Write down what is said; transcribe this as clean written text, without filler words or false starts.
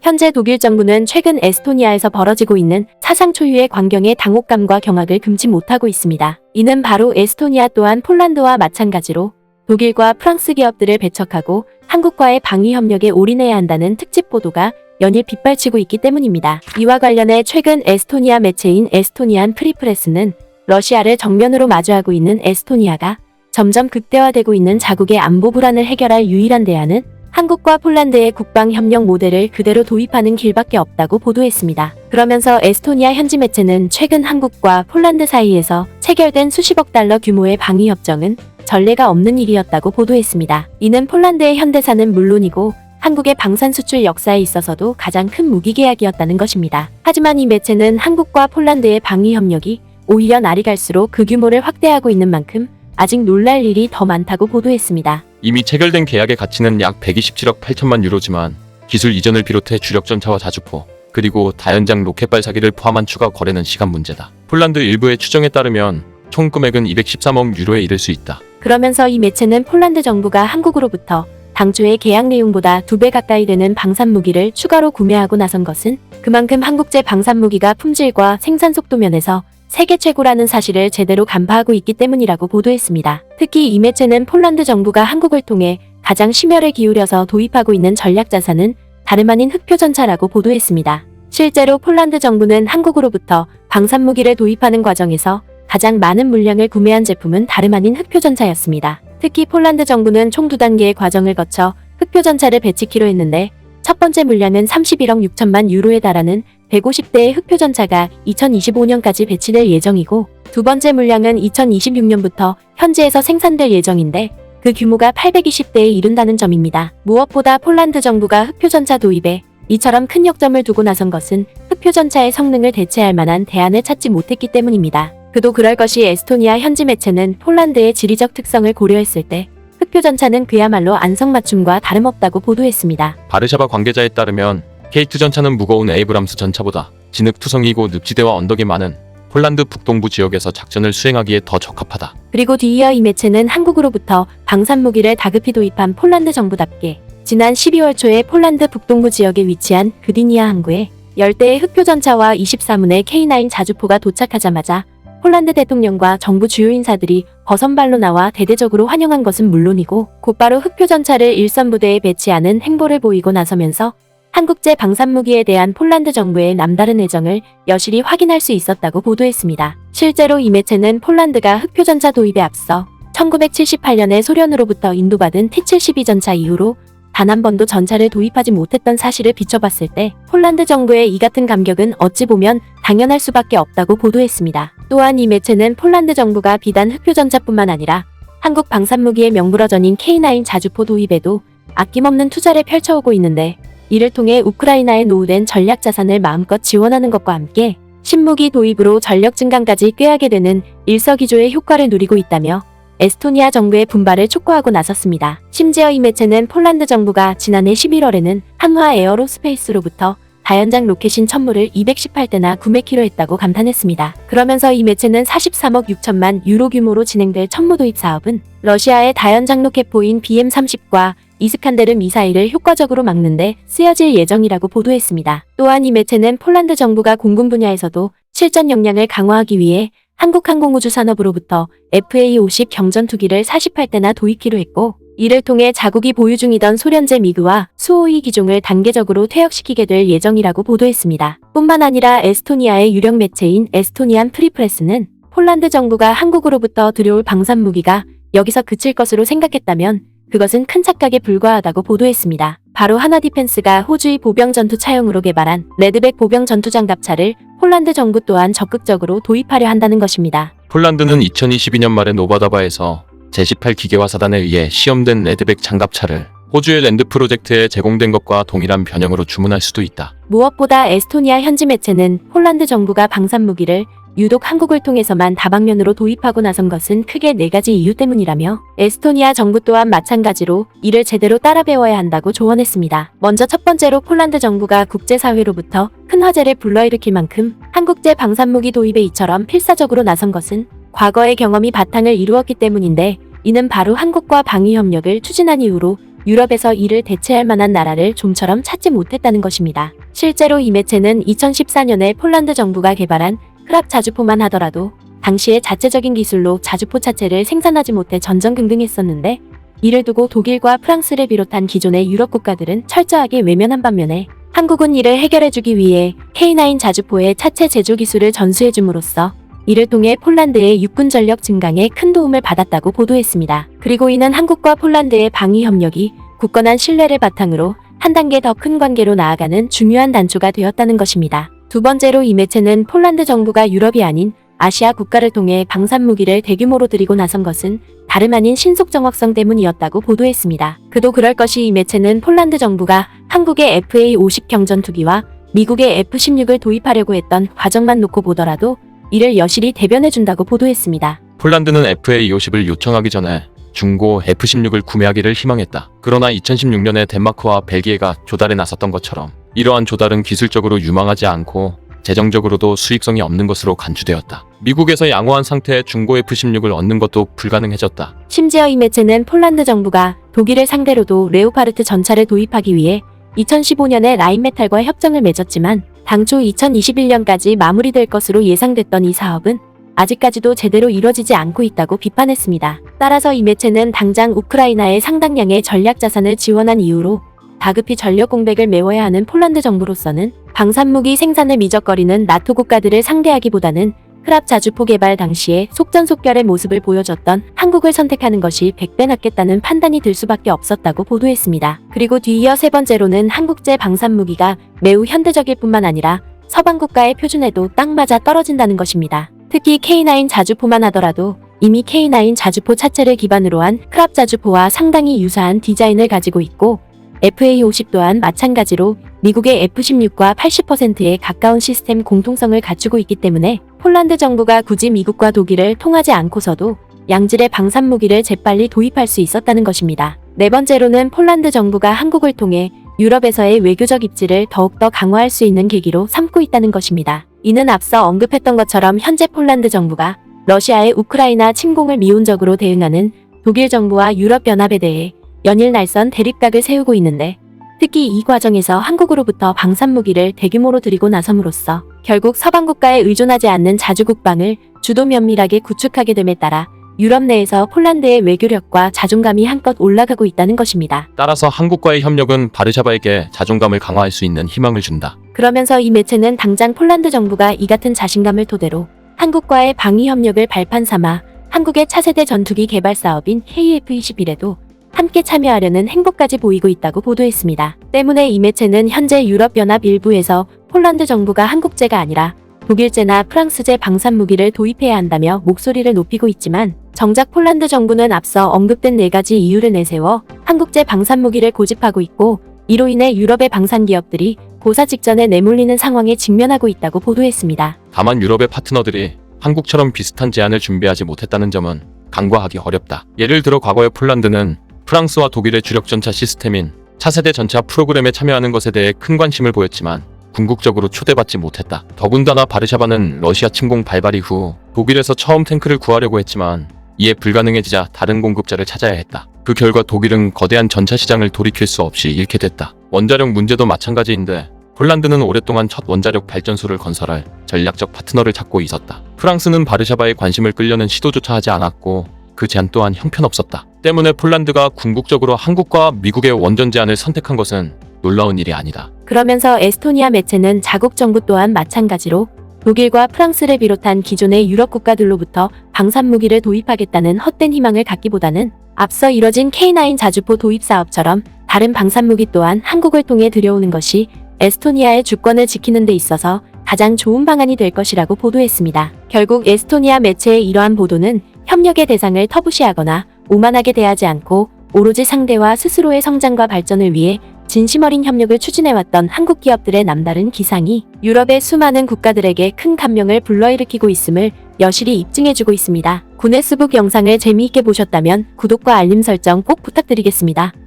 현재 독일 정부는 최근 에스토니아에서 벌어지고 있는 사상 초유의 광경의 당혹감과 경악을 금치 못하고 있습니다. 이는 바로 에스토니아 또한 폴란드와 마찬가지로 독일과 프랑스 기업들을 배척하고 한국과의 방위 협력에 올인해야 한다는 특집 보도가 연일 빗발치고 있기 때문입니다. 이와 관련해 최근 에스토니아 매체인 에스토니안 프리프레스는 러시아를 정면으로 마주하고 있는 에스토니아가 점점 극대화되고 있는 자국의 안보 불안을 해결할 유일한 대안은 한국과 폴란드의 국방협력 모델을 그대로 도입하는 길밖에 없다고 보도했습니다. 그러면서 에스토니아 현지 매체는 최근 한국과 폴란드 사이에서 체결된 수십억 달러 규모의 방위협정은 전례가 없는 일이었다고 보도했습니다. 이는 폴란드의 현대사는 물론이고 한국의 방산 수출 역사에 있어서도 가장 큰 무기 계약이었다는 것입니다. 하지만 이 매체는 한국과 폴란드의 방위협력이 오히려 날이 갈수록 그 규모를 확대하고 있는 만큼 아직 놀랄 일이 더 많다고 보도했습니다. 이미 체결된 계약의 가치는 약 127억 8천만 유로지만 기술 이전을 비롯해 주력 전차와 자주포, 그리고 다연장 로켓 발사기를 포함한 추가 거래는 시간 문제다. 폴란드 일부의 추정에 따르면 총 금액은 213억 유로에 이를 수 있다. 그러면서 이 매체는 폴란드 정부가 한국으로부터 당초의 계약 내용보다 2배 가까이 되는 방산무기를 추가로 구매하고 나선 것은 그만큼 한국제 방산무기가 품질과 생산 속도 면에서 세계 최고라는 사실을 제대로 간파하고 있기 때문이라고 보도했습니다. 특히 이 매체는 폴란드 정부가 한국을 통해 가장 심혈을 기울여서 도입하고 있는 전략자산은 다름 아닌 흑표전차라고 보도했습니다. 실제로 폴란드 정부는 한국으로부터 방산무기를 도입하는 과정에서 가장 많은 물량을 구매한 제품은 다름 아닌 흑표전차였습니다. 특히 폴란드 정부는 총 2단계의 과정을 거쳐 흑표전차를 배치키로 했는데 첫 번째 물량은 31억 6천만 유로에 달하는 150대의 흑표전차가 2025년까지 배치될 예정이고 두 번째 물량은 2026년부터 현지에서 생산될 예정인데 그 규모가 820대에 이른다는 점입니다. 무엇보다 폴란드 정부가 흑표전차 도입에 이처럼 큰 역점을 두고 나선 것은 흑표전차의 성능을 대체할 만한 대안을 찾지 못했기 때문입니다. 그도 그럴 것이 에스토니아 현지 매체는 폴란드의 지리적 특성을 고려했을 때 흑표전차는 그야말로 안성맞춤과 다름없다고 보도했습니다. 바르샤바 관계자에 따르면 K2 전차는 무거운 에이브람스 전차보다 진흙투성이고 늪지대와 언덕이 많은 폴란드 북동부 지역에서 작전을 수행하기에 더 적합하다. 그리고 뒤이어 이 매체는 한국으로부터 방산무기를 다급히 도입한 폴란드 정부답게 지난 12월 초에 폴란드 북동부 지역에 위치한 그디니아 항구에 10대의 흑표전차와 24문의 K9 자주포가 도착하자마자 폴란드 대통령과 정부 주요 인사들이 버선발로 나와 대대적으로 환영한 것은 물론이고 곧바로 흑표전차를 일선부대에 배치하는 행보를 보이고 나서면서 한국제 방산무기에 대한 폴란드 정부의 남다른 애정을 여실히 확인할 수 있었다고 보도했습니다. 실제로 이 매체는 폴란드가 흑표전차 도입에 앞서 1978년에 소련으로부터 인도받은 T-72 전차 이후로 단 한 번도 전차를 도입하지 못했던 사실을 비춰봤을 때 폴란드 정부의 이 같은 감격은 어찌 보면 당연할 수밖에 없다고 보도했습니다. 또한 이 매체는 폴란드 정부가 비단 흑표전차뿐만 아니라 한국 방산무기의 명불허전인 K9 자주포 도입에도 아낌없는 투자를 펼쳐오고 있는데 이를 통해 우크라이나에 노후된 전략자산을 마음껏 지원하는 것과 함께 신무기 도입으로 전력 증강까지 꾀하게 되는 일석이조의 효과를 누리고 있다며 에스토니아 정부의 분발을 촉구하고 나섰습니다. 심지어 이 매체는 폴란드 정부가 지난해 11월에는 한화 에어로스페이스로부터 다연장 로켓인 천무를 218대나 구매키로 했다고 감탄했습니다. 그러면서 이 매체는 43억 6천만 유로 규모로 진행될 천무 도입 사업은 러시아의 다연장 로켓포인 BM-30과 이스칸데르 미사일을 효과적으로 막는데 쓰여질 예정이라고 보도했습니다. 또한 이 매체는 폴란드 정부가 공군 분야에서도 실전 역량을 강화하기 위해 한국항공우주산업으로부터 FA-50 경전투기를 48대나 도입키로 했고 이를 통해 자국이 보유 중이던 소련제 미그와 수-52 기종을 단계적으로 퇴역시키게 될 예정이라고 보도했습니다. 뿐만 아니라 에스토니아의 유력 매체인 에스토니안 프리프레스는 폴란드 정부가 한국으로부터 들여올 방산무기가 여기서 그칠 것으로 생각했다면 그것은 큰 착각에 불과하다고 보도했습니다. 바로 하나디펜스가 호주의 보병 전투 차용으로 개발한 레드백 보병 전투 장갑차를 폴란드 정부 또한 적극적으로 도입하려 한다는 것입니다. 폴란드는 2022년 말에 노바다바에서 제18 기계화 사단에 의해 시험된 레드백 장갑차를 호주의 랜드 프로젝트에 제공된 것과 동일한 변형으로 주문할 수도 있다. 무엇보다 에스토니아 현지 매체는 폴란드 정부가 방산무기를 유독 한국을 통해서만 다방면으로 도입하고 나선 것은 크게 4가지 이유 때문이라며 에스토니아 정부 또한 마찬가지로 이를 제대로 따라 배워야 한다고 조언했습니다. 먼저 첫 번째로 폴란드 정부가 국제사회로부터 큰 화제를 불러일으킬 만큼 한국제 방산무기 도입에 이처럼 필사적으로 나선 것은 과거의 경험이 바탕을 이루었기 때문인데 이는 바로 한국과 방위협력을 추진한 이후로 유럽에서 이를 대체할 만한 나라를 좀처럼 찾지 못했다는 것입니다. 실제로 이 매체는 2014년에 폴란드 정부가 개발한 크랍 자주포만 하더라도 당시의 자체적인 기술로 자주포 자체를 생산하지 못해 전전긍긍했었는데, 이를 두고 독일과 프랑스를 비롯한 기존의 유럽 국가들은 철저하게 외면한 반면에 한국은 이를 해결해주기 위해 K9 자주포의 차체 제조 기술을 전수해줌으로써 이를 통해 폴란드의 육군 전력 증강에 큰 도움을 받았다고 보도했습니다. 그리고 이는 한국과 폴란드의 방위 협력이 굳건한 신뢰를 바탕으로 한 단계 더 큰 관계로 나아가는 중요한 단초가 되었다는 것입니다. 두 번째로 이 매체는 폴란드 정부가 유럽이 아닌 아시아 국가를 통해 방산무기를 대규모로 들이고 나선 것은 다름 아닌 신속 정확성 때문이었다고 보도했습니다. 그도 그럴 것이 이 매체는 폴란드 정부가 한국의 FA-50 경전투기와 미국의 F-16을 도입하려고 했던 과정만 놓고 보더라도 이를 여실히 대변해준다고 보도했습니다. 폴란드는 FA-50을 요청하기 전에 중고 F-16을 구매하기를 희망했다. 그러나 2016년에 덴마크와 벨기에가 조달에 나섰던 것처럼 이러한 조달은 기술적으로 유망하지 않고 재정적으로도 수익성이 없는 것으로 간주되었다. 미국에서 양호한 상태의 중고 F-16을 얻는 것도 불가능해졌다. 심지어 이 매체는 폴란드 정부가 독일을 상대로도 레오파르트 전차를 도입하기 위해 2015년에 라인메탈과 협정을 맺었지만 당초 2021년까지 마무리될 것으로 예상됐던 이 사업은 아직까지도 제대로 이뤄지지 않고 있다고 비판했습니다. 따라서 이 매체는 당장 우크라이나에 상당량의 전략 자산을 지원한 이유로 다급히 전력 공백을 메워야 하는 폴란드 정부로서는 방산무기 생산을 미적거리는 나토 국가들을 상대하기보다는 크랍 자주포 개발 당시에 속전속결의 모습을 보여줬던 한국을 선택하는 것이 100배 낫겠다는 판단이 들 수밖에 없었다고 보도했습니다. 그리고 뒤이어 세 번째로는 한국제 방산무기가 매우 현대적일 뿐만 아니라 서방 국가의 표준에도 딱 맞아 떨어진다는 것입니다. 특히 K9 자주포만 하더라도 이미 K9 자주포 차체를 기반으로 한 크랍 자주포와 상당히 유사한 디자인을 가지고 있고, FA-50 또한 마찬가지로 미국의 F-16과 80%에 가까운 시스템 공통성을 갖추고 있기 때문에 폴란드 정부가 굳이 미국과 독일을 통하지 않고서도 양질의 방산무기를 재빨리 도입할 수 있었다는 것입니다. 네 번째로는 폴란드 정부가 한국을 통해 유럽에서의 외교적 입지를 더욱더 강화할 수 있는 계기로 삼고 있다는 것입니다. 이는 앞서 언급했던 것처럼 현재 폴란드 정부가 러시아의 우크라이나 침공을 미온적으로 대응하는 독일 정부와 유럽연합에 대해 연일 날선 대립각을 세우고 있는데, 특히 이 과정에서 한국으로부터 방산무기를 대규모로 들이고 나섬으로써 결국 서방 국가에 의존하지 않는 자주국방을 주도 면밀하게 구축하게 됨에 따라 유럽 내에서 폴란드의 외교력과 자존감이 한껏 올라가고 있다는 것입니다. 따라서 한국과의 협력은 바르샤바에게 자존감을 강화할 수 있는 희망을 준다. 그러면서 이 매체는 당장 폴란드 정부가 이 같은 자신감을 토대로 한국과의 방위 협력을 발판 삼아 한국의 차세대 전투기 개발 사업인 KF-21에도 함께 참여하려는 행보까지 보이고 있다고 보도했습니다. 때문에 이 매체는 현재 유럽연합 일부에서 폴란드 정부가 한국제가 아니라 독일제나 프랑스제 방산무기를 도입해야 한다며 목소리를 높이고 있지만, 정작 폴란드 정부는 앞서 언급된 4가지 이유를 내세워 한국제 방산무기를 고집하고 있고, 이로 인해 유럽의 방산기업들이 고사 직전에 내몰리는 상황에 직면하고 있다고 보도했습니다. 다만 유럽의 파트너들이 한국처럼 비슷한 제안을 준비하지 못했다는 점은 간과하기 어렵다. 예를 들어 과거의 폴란드는 프랑스와 독일의 주력 전차 시스템인 차세대 전차 프로그램에 참여하는 것에 대해 큰 관심을 보였지만 궁극적으로 초대받지 못했다. 더군다나 바르샤바는 러시아 침공 발발 이후 독일에서 처음 탱크를 구하려고 했지만 이에 불가능해지자 다른 공급자를 찾아야 했다. 그 결과 독일은 거대한 전차 시장을 돌이킬 수 없이 잃게 됐다. 원자력 문제도 마찬가지인데 폴란드는 오랫동안 첫 원자력 발전소를 건설할 전략적 파트너를 찾고 있었다. 프랑스는 바르샤바의 관심을 끌려는 시도조차 하지 않았고 그 제안 또한 형편없었다. 때문에 폴란드가 궁극적으로 한국과 미국의 원전 제안을 선택한 것은 놀라운 일이 아니다. 그러면서 에스토니아 매체는 자국 정부 또한 마찬가지로 독일과 프랑스를 비롯한 기존의 유럽 국가들로부터 방산무기를 도입하겠다는 헛된 희망을 갖기보다는 앞서 이뤄진 K9 자주포 도입 사업처럼 다른 방산무기 또한 한국을 통해 들여오는 것이 에스토니아의 주권을 지키는 데 있어서 가장 좋은 방안이 될 것이라고 보도했습니다. 결국 에스토니아 매체의 이러한 보도는 협력의 대상을 터부시하거나 오만하게 대하지 않고 오로지 상대와 스스로의 성장과 발전을 위해 진심 어린 협력을 추진해왔던 한국 기업들의 남다른 기상이 유럽의 수많은 국가들에게 큰 감명을 불러일으키고 있음을 여실히 입증해주고 있습니다. 구네스북 영상을 재미있게 보셨다면 구독과 알림 설정 꼭 부탁드리겠습니다.